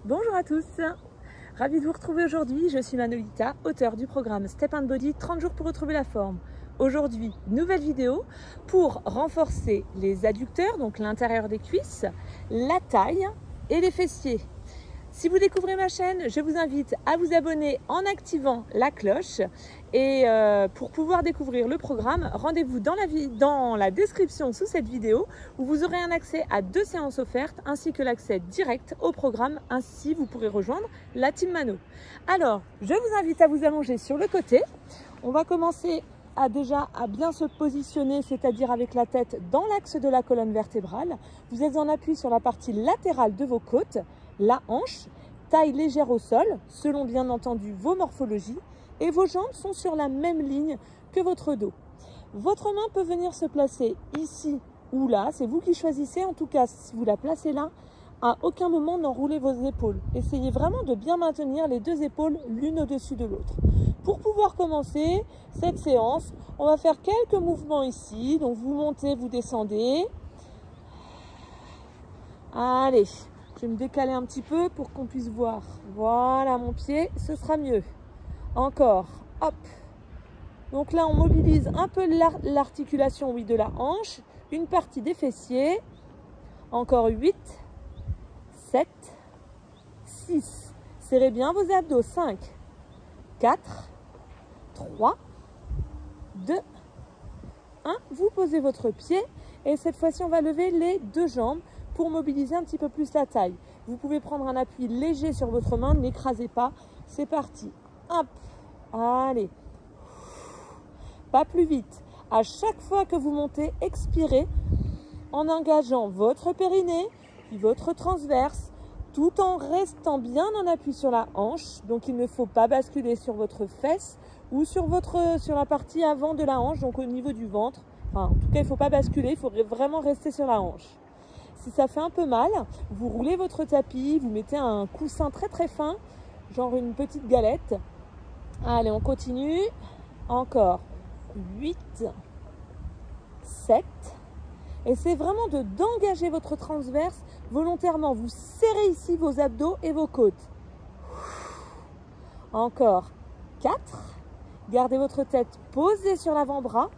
Bonjour à tous, ravie de vous retrouver aujourd'hui. Je suis Manolita, auteure du programme Step and Body 30 jours pour retrouver la forme. Aujourd'hui, nouvelle vidéo pour renforcer les adducteurs, donc l'intérieur des cuisses, la taille et les fessiers. Si vous découvrez ma chaîne, je vous invite à vous abonner en activant la cloche. Et pour pouvoir découvrir le programme, rendez-vous dans la description sous cette vidéo où vous aurez un accès à 2 séances offertes ainsi que l'accès direct au programme. Ainsi, vous pourrez rejoindre la Team Mano. Alors, je vous invite à vous allonger sur le côté. On va commencer à bien se positionner, c'est-à-dire avec la tête dans l'axe de la colonne vertébrale. Vous êtes en appui sur la partie latérale de vos côtes, la hanche, taille légère au sol, selon bien entendu vos morphologies, et vos jambes sont sur la même ligne que votre dos. Votre main peut venir se placer ici ou là, c'est vous qui choisissez. En tout cas, si vous la placez là, à aucun moment n'enroulez vos épaules. Essayez vraiment de bien maintenir les 2 épaules l'une au-dessus de l'autre. Pour pouvoir commencer cette séance, on va faire quelques mouvements ici. Donc vous montez, vous descendez. Allez, je vais me décaler un petit peu pour qu'on puisse voir. Voilà mon pied, ce sera mieux. Encore, hop. Donc là, on mobilise un peu l'articulation, oui, de la hanche, une partie des fessiers. Encore 8, 7, 6. Serrez bien vos abdos. 5, 4, 3, 2, 1. Vous posez votre pied et cette fois-ci, on va lever les 2 jambes pour mobiliser un petit peu plus la taille. Vous pouvez prendre un appui léger sur votre main, n'écrasez pas. C'est parti. Hop. Allez. Pas plus vite. À chaque fois que vous montez, expirez en engageant votre périnée, puis votre transverse, tout en restant bien en appui sur la hanche. Donc, il ne faut pas basculer sur votre fesse ou sur la partie avant de la hanche, donc au niveau du ventre. Enfin, en tout cas, il ne faut pas basculer, il faut vraiment rester sur la hanche. Si ça fait un peu mal, vous roulez votre tapis, vous mettez un coussin très très fin, genre une petite galette. Allez, on continue. Encore 8, 7. Essayez vraiment d'engager votre transverse volontairement. Vous serrez ici vos abdos et vos côtes. Encore 4. Gardez votre tête posée sur l'avant-bras.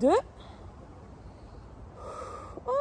2.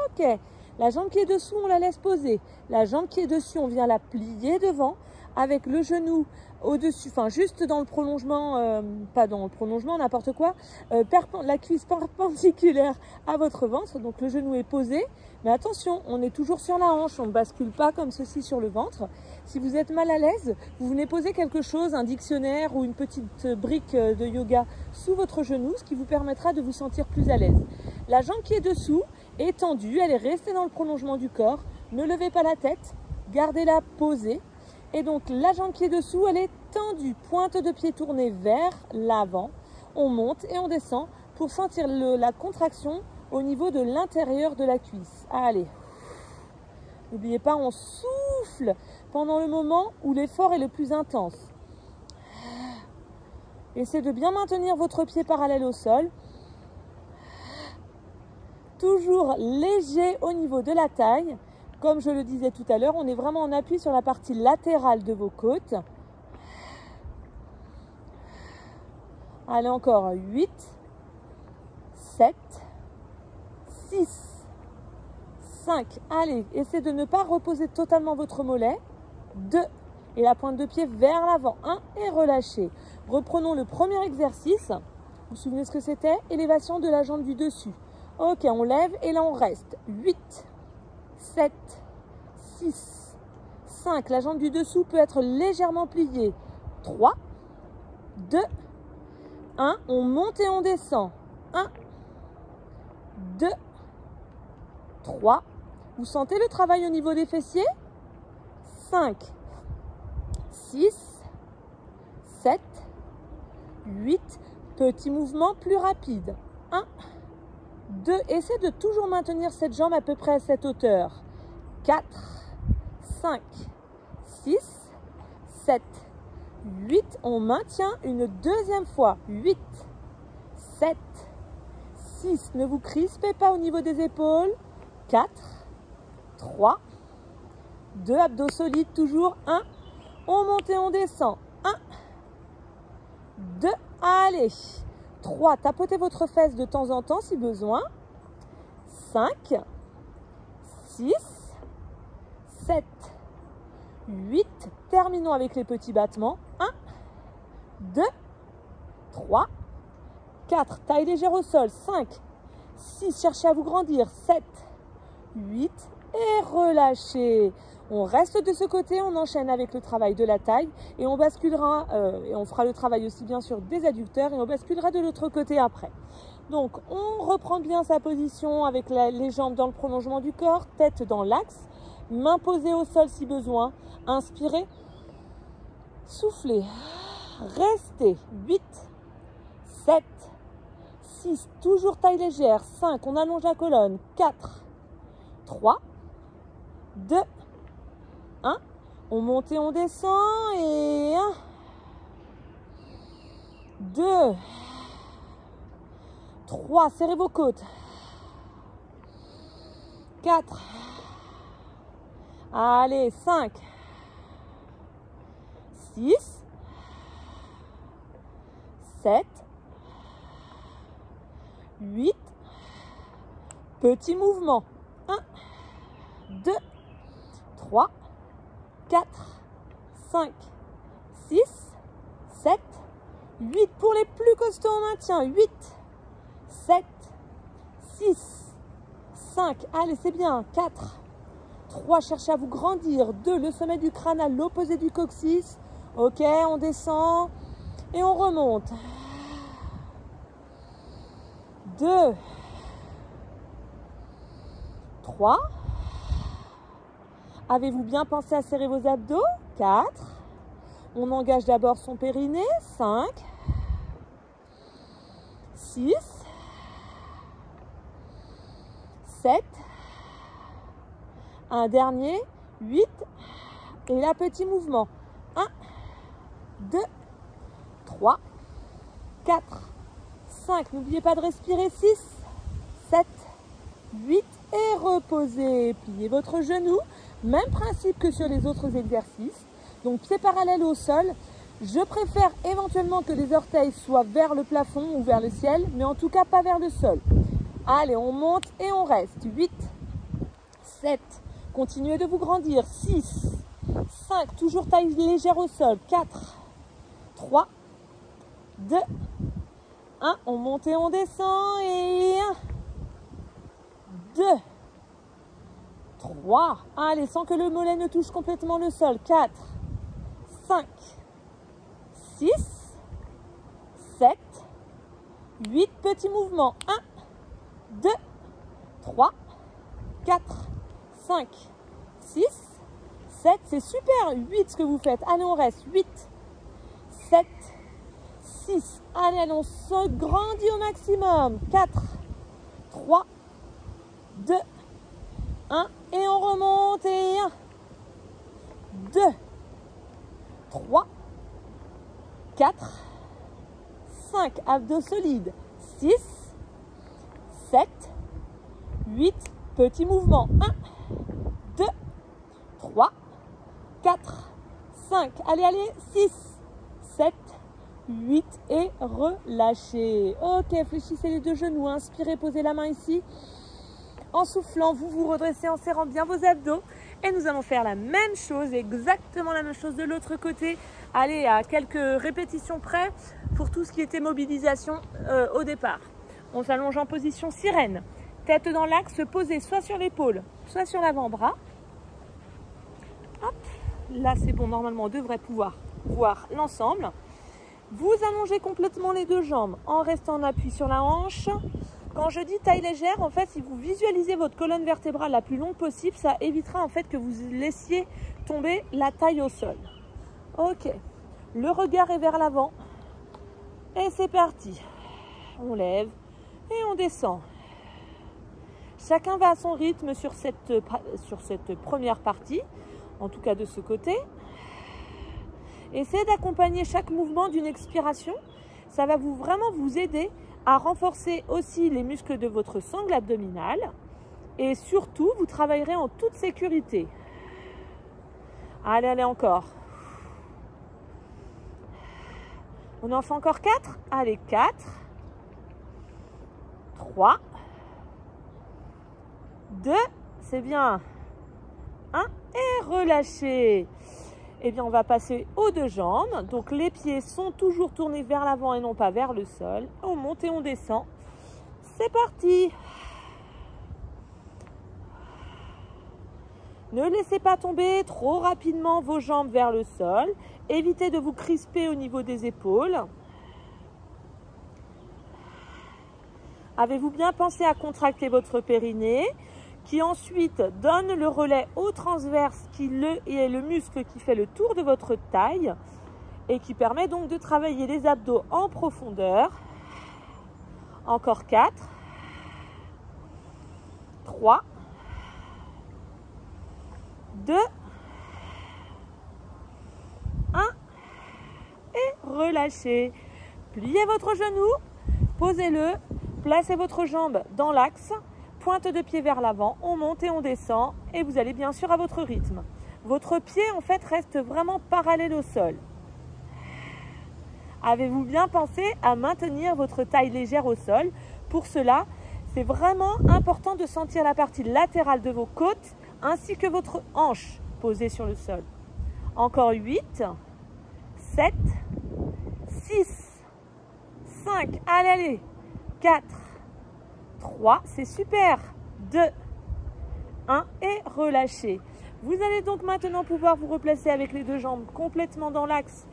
Ok. La jambe qui est dessous, on la laisse poser. La jambe qui est dessus, on vient la plier devant avec le genou au-dessus, enfin juste dans le prolongement, pas dans le prolongement, n'importe quoi, la cuisse perpendiculaire à votre ventre. Donc le genou est posé, mais attention, on est toujours sur la hanche, on ne bascule pas comme ceci sur le ventre. Si vous êtes mal à l'aise, vous venez poser quelque chose, un dictionnaire ou une petite brique de yoga sous votre genou, ce qui vous permettra de vous sentir plus à l'aise. La jambe qui est dessous est tendue, elle est restée dans le prolongement du corps. Ne levez pas la tête, gardez-la posée. Et donc la jambe qui est dessous, elle est tendue, pointe de pied tournée vers l'avant. On monte et on descend pour sentir la contraction au niveau de l'intérieur de la cuisse. Allez, n'oubliez pas, on souffle pendant le moment où l'effort est le plus intense. Essayez de bien maintenir votre pied parallèle au sol. Toujours léger au niveau de la taille. Comme je le disais tout à l'heure, on est vraiment en appui sur la partie latérale de vos côtes. Allez, encore 8, 7, 6, 5. Allez, essayez de ne pas reposer totalement votre mollet. 2. Et la pointe de pied vers l'avant. 1. Et relâchez. Reprenons le premier exercice. Vous vous souvenez ce que c'était? Élévation de la jambe du dessus. Ok, on lève et là on reste. 8, 7, 6, 5. La jambe du dessous peut être légèrement pliée. 3, 2, 1. On monte et on descend. 1, 2, 3. Vous sentez le travail au niveau des fessiers? 5, 6, 7, 8. Petit mouvement plus rapide. 1, 2. Essayez de toujours maintenir cette jambe à peu près à cette hauteur. 4, 5, 6, 7, 8. On maintient une deuxième fois. 8, 7, 6. Ne vous crispez pas au niveau des épaules. 4, 3, 2, abdos solides toujours. 1, on monte et on descend. 1, 2, allez. 3, tapotez votre fesse de temps en temps si besoin. 5, 6, 7, 8. Terminons avec les petits battements. 1, 2, 3, 4. Taille légère au sol. 5, 6. Cherchez à vous grandir. 7, 8. Et relâchez. On reste de ce côté, on enchaîne avec le travail de la taille et on basculera, et on fera le travail aussi bien sûr des adducteurs et on basculera de l'autre côté après. Donc on reprend bien sa position avec les jambes dans le prolongement du corps, tête dans l'axe, main posée au sol si besoin. Inspirez, soufflez, restez. 8, 7, 6, toujours taille légère. 5, on allonge la colonne. 4, 3, 2, 1, on monte et on descend, et 1, 2, 3, serrez vos côtes, 4, allez, 5, 6, 7, 8, petit mouvement, 1, 2, 3, 4, 5, 6, 7, 8. Pour les plus costauds, on maintient. 8, 7, 6, 5. Allez, c'est bien. 4, 3. Cherchez à vous grandir. 2, le sommet du crâne à l'opposé du coccyx. Ok, on descend et on remonte. 2, 3. Avez-vous bien pensé à serrer vos abdos? 4. On engage d'abord son périnée. 5. 6. 7. Un dernier. 8. Et là, petit mouvement. 1, 2, 3, 4, 5. N'oubliez pas de respirer. 6, 7, 8. Et reposez. Pliez votre genou. Même principe que sur les autres exercices. Donc pieds parallèles au sol. Je préfère éventuellement que les orteils soient vers le plafond ou vers le ciel, mais en tout cas pas vers le sol. Allez, on monte et on reste. 8, 7. Continuez de vous grandir. 6, 5. Toujours taille légère au sol. 4, 3, 2, 1. On monte et on descend. Et 1, 2, 3, allez, sans que le mollet ne touche complètement le sol. 4, 5, 6, 7, 8, petits mouvements. 1, 2, 3, 4, 5, 6, 7, c'est super. 8 ce que vous faites. Allez, on reste. 8, 7, 6, allez, on se grandit au maximum. 4, 3, 2, 1, et on remonte, et 1, 2, 3, 4, 5, abdos solides, 6, 7, 8, petit mouvement, 1, 2, 3, 4, 5, allez, allez, 6, 7, 8 et relâchez. Ok, fléchissez les deux genoux, inspirez, posez la main ici. En soufflant, vous vous redressez en serrant bien vos abdos. Et nous allons faire la même chose, exactement la même chose de l'autre côté. Allez, à quelques répétitions près pour tout ce qui était mobilisation au départ. On s'allonge en position sirène. Tête dans l'axe, posée soit sur l'épaule, soit sur l'avant-bras. Hop, là c'est bon, normalement on devrait pouvoir voir l'ensemble. Vous allongez complètement les deux jambes en restant en appui sur la hanche. Quand je dis taille légère, en fait, si vous visualisez votre colonne vertébrale la plus longue possible, ça évitera en fait que vous laissiez tomber la taille au sol. Ok, le regard est vers l'avant. Et c'est parti. On lève et on descend. Chacun va à son rythme sur cette première partie, en tout cas de ce côté. Essayez d'accompagner chaque mouvement d'une expiration. Ça va vraiment vous aider à renforcer aussi les muscles de votre sangle abdominale. Et surtout, vous travaillerez en toute sécurité. Allez, allez, encore. On en fait encore 4. Allez, 4. 3. 2. C'est bien. 1. Et relâchez. Eh bien, on va passer aux deux jambes. Donc, les pieds sont toujours tournés vers l'avant et non pas vers le sol. On monte et on descend. C'est parti. Ne laissez pas tomber trop rapidement vos jambes vers le sol. Évitez de vous crisper au niveau des épaules. Avez-vous bien pensé à contracter votre périnée, qui ensuite donne le relais au transverse, qui est le muscle qui fait le tour de votre taille et qui permet donc de travailler les abdos en profondeur. Encore 4, 3, 2, 1 et relâchez. Pliez votre genou, posez-le, placez votre jambe dans l'axe, pointe de pied vers l'avant, on monte et on descend et vous allez bien sûr à votre rythme. Votre pied en fait reste vraiment parallèle au sol. Avez-vous bien pensé à maintenir votre taille légère au sol? Pour cela, c'est vraiment important de sentir la partie latérale de vos côtes ainsi que votre hanche posée sur le sol. Encore 8, 7, 6, 5, allez, allez, 4, 3, c'est super, 2, 1 et relâchez. Vous allez donc maintenant pouvoir vous replacer avec les deux jambes complètement dans l'axe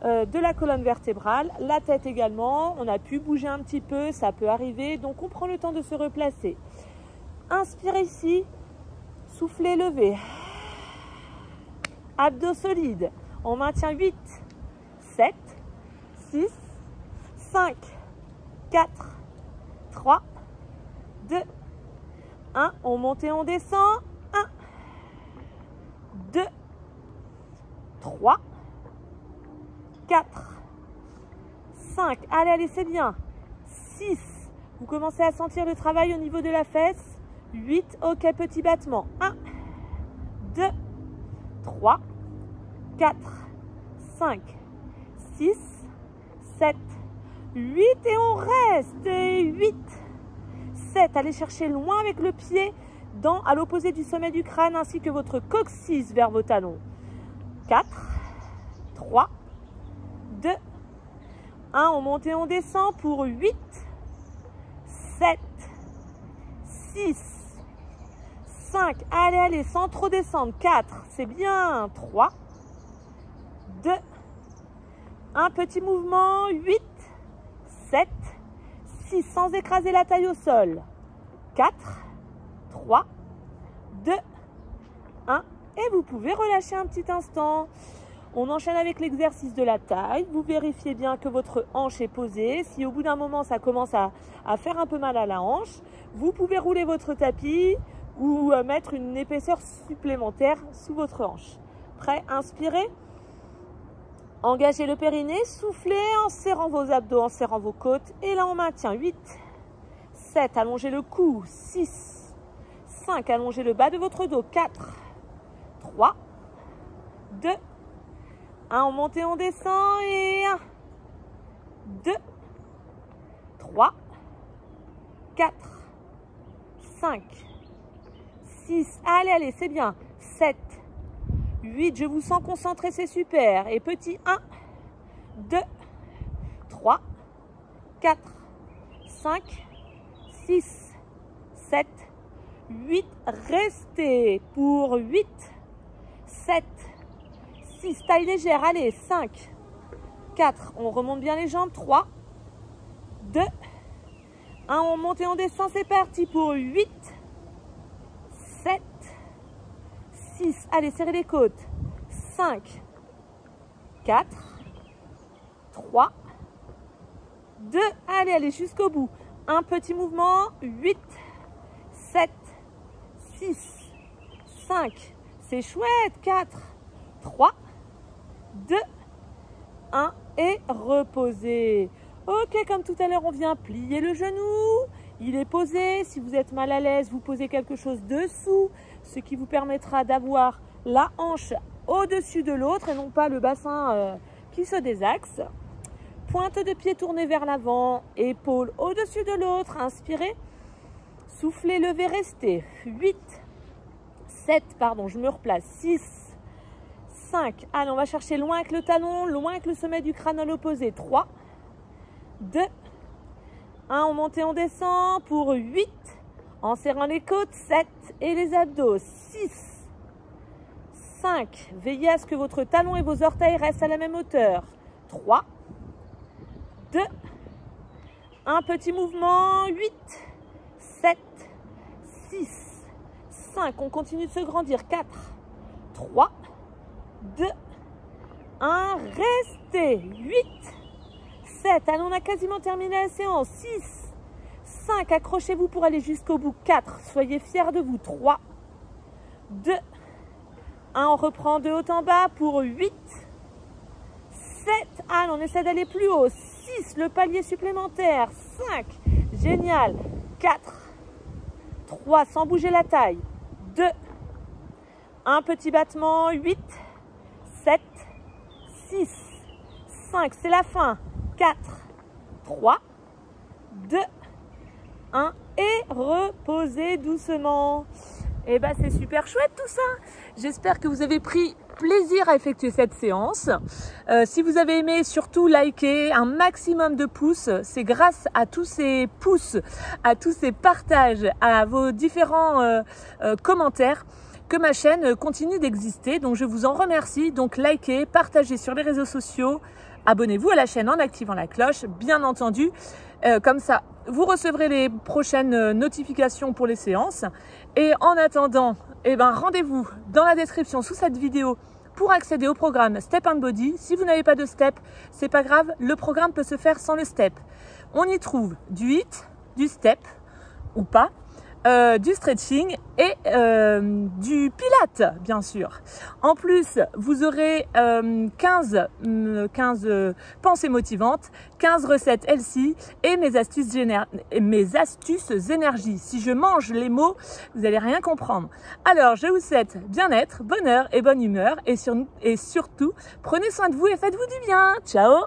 de la colonne vertébrale, la tête également. On a pu bouger un petit peu, ça peut arriver, donc on prend le temps de se replacer. Inspirez ici, soufflez, levez. Abdos solides, on maintient 8, 7, 6, 5, 4, 3, 2, 1, on monte et on descend, 1, 2, 3, 4, 5, allez, allez, c'est bien, 6, vous commencez à sentir le travail au niveau de la fesse, 8, ok, petit battement, 1, 2, 3, 4, 5, 6, 7, 8 et on reste, et 8, 7, allez chercher loin avec le pied à l'opposé du sommet du crâne ainsi que votre coccyx vers vos talons, 4, 3, 2, 1, on monte et on descend pour 8, 7, 6, 5, allez, allez, sans trop descendre, 4, c'est bien, 3, 2, 1, petit mouvement, 8, 7, 6, sans écraser la taille au sol, 4, 3, 2, 1, et vous pouvez relâcher un petit instant. On enchaîne avec l'exercice de la taille. Vous vérifiez bien que votre hanche est posée. Si au bout d'un moment, ça commence à faire un peu mal à la hanche, vous pouvez rouler votre tapis ou mettre une épaisseur supplémentaire sous votre hanche. Prêt? Inspirez. Engagez le périnée. Soufflez en serrant vos abdos, en serrant vos côtes. Et là, on maintient 8, 7, allongez le cou, 6, 5, allongez le bas de votre dos, 4, 3, 2, 1, on monte et on descend, et 1, 2, 3, 4, 5, 6, allez, allez, c'est bien, 7, 8, je vous sens concentré, c'est super, et petit 1, 2, 3, 4, 5, 6, 7, 8, restez pour 8, 7, 6, taille légère, allez, 5, 4, on remonte bien les jambes, 3, 2, 1, on monte et on descend, c'est parti pour 8, 7, 6, allez, serrez les côtes, 5, 4, 3, 2, allez, allez, jusqu'au bout, un petit mouvement, 8, 7, 6, 5, c'est chouette, 4, 3, 2, 1 et reposez. Ok, comme tout à l'heure, on vient plier le genou. Il est posé. Si vous êtes mal à l'aise, vous posez quelque chose dessous, ce qui vous permettra d'avoir la hanche au-dessus de l'autre et non pas le bassin qui se désaxe. Pointe de pied tournée vers l'avant, épaule au-dessus de l'autre, inspirez. Soufflez, levez, restez. 8, 7, pardon, je me replace. 6, 5. Allez, on va chercher loin avec le talon, loin avec le sommet du crâne à l'opposé. 3, 2, 1. On monte et on descend pour 8. En serrant les côtes, 7. Et les abdos, 6, 5. Veillez à ce que votre talon et vos orteils restent à la même hauteur. 3, 2, 1. Petit mouvement. 8, 7, 6, 5. On continue de se grandir. 4, 3, 2, 1. Restez. 8, 7. Allez, on a quasiment terminé la séance. 6, 5. Accrochez-vous pour aller jusqu'au bout. 4. Soyez fiers de vous. 3, 2, 1. On reprend de haut en bas pour 8, 7. Allez, on essaie d'aller plus haut. 6. Le palier supplémentaire. 5. Génial. 4, 3. Sans bouger la taille. 2, 1. Petit battement. 8, 7, 6, 5. C'est la fin. 4, 3, 2, 1. Et reposez doucement. Et bien, c'est super chouette tout ça. J'espère que vous avez pris plaisir à effectuer cette séance. Si vous avez aimé, surtout likez un maximum de pouces. C'est grâce à tous ces pouces, à tous ces partages, à vos différents commentaires que ma chaîne continue d'exister. Donc je vous en remercie. Donc likez, partagez sur les réseaux sociaux. Abonnez-vous à la chaîne en activant la cloche, bien entendu. Comme ça, vous recevrez les prochaines notifications pour les séances. Et en attendant, rendez-vous dans la description sous cette vidéo pour accéder au programme Step and Body. Si vous n'avez pas de step, c'est pas grave, le programme peut se faire sans le step. On y trouve du HIIT, du step ou pas, du stretching et du pilates, bien sûr. En plus, vous aurez 15 pensées motivantes, 15 recettes healthy et mes astuces énergie. Si je mange les mots, vous n'allez rien comprendre. Alors, je vous souhaite bien-être, bonheur et bonne humeur et surtout, prenez soin de vous et faites-vous du bien. Ciao!